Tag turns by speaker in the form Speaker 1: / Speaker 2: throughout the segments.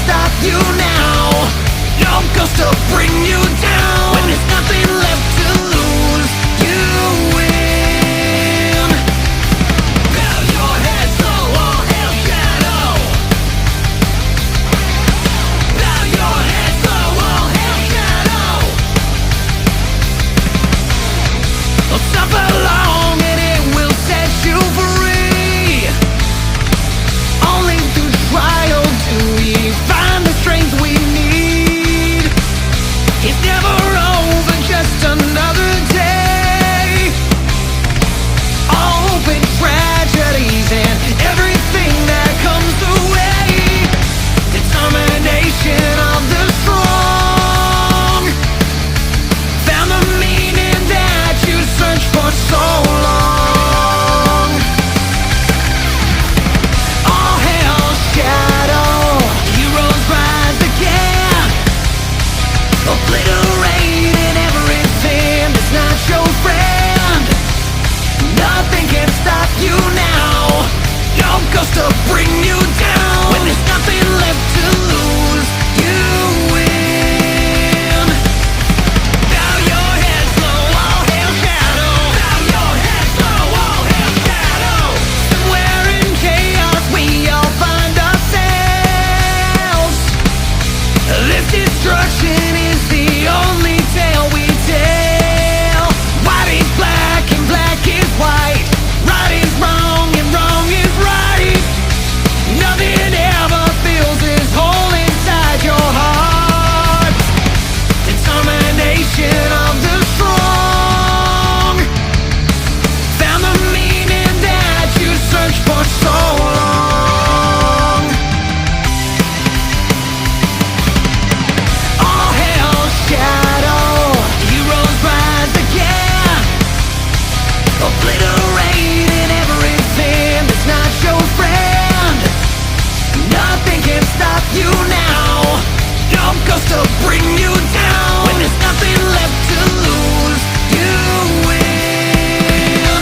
Speaker 1: stop you now. No ghost to bring you down. When there's nothing left to lose, you win. Bow your head so all hail shadow. Bow your head so all hail shadow. Oh, suffer long and it will set you free. Only through trial do we find the strength we need. It's never over, just another day. All hope and tragedies and everything that comes the way. Determination of the strong found the meaning that you searched for so long. All hail shadow, heroes rise again, obliterating everything that's not your friend. Nothing can stop you now. No ghost to bring you down. When there's nothing left to lose, you win. Bow your head slow, all hail shadow. Bow your head slow, all hail shadow. Somewhere in chaos we all find ourselves. This destruction is the only tale we tell. White is black and black is white. Right is wrong and wrong is right. Nothing ever fills this hole inside your heart. Determination of the strong found the meaning that you searched for so long. All hail shadow, heroes rise again, obliterating everything that's not your friend. Nothing can stop you now. No ghost to bring you down. When there's nothing left to lose, you win.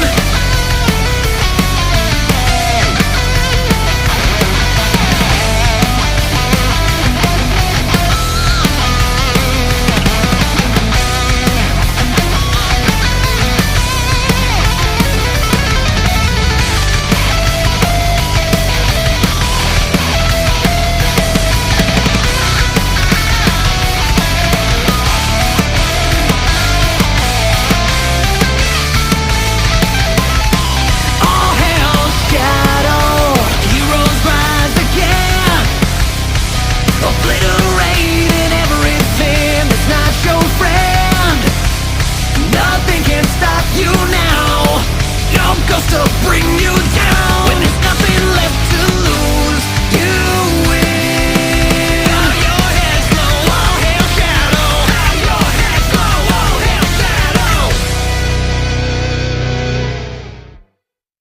Speaker 1: All hail shadow, heroes rise again, obliterating everything that's not your friend. Nothing can stop you now. No ghost to bring you down.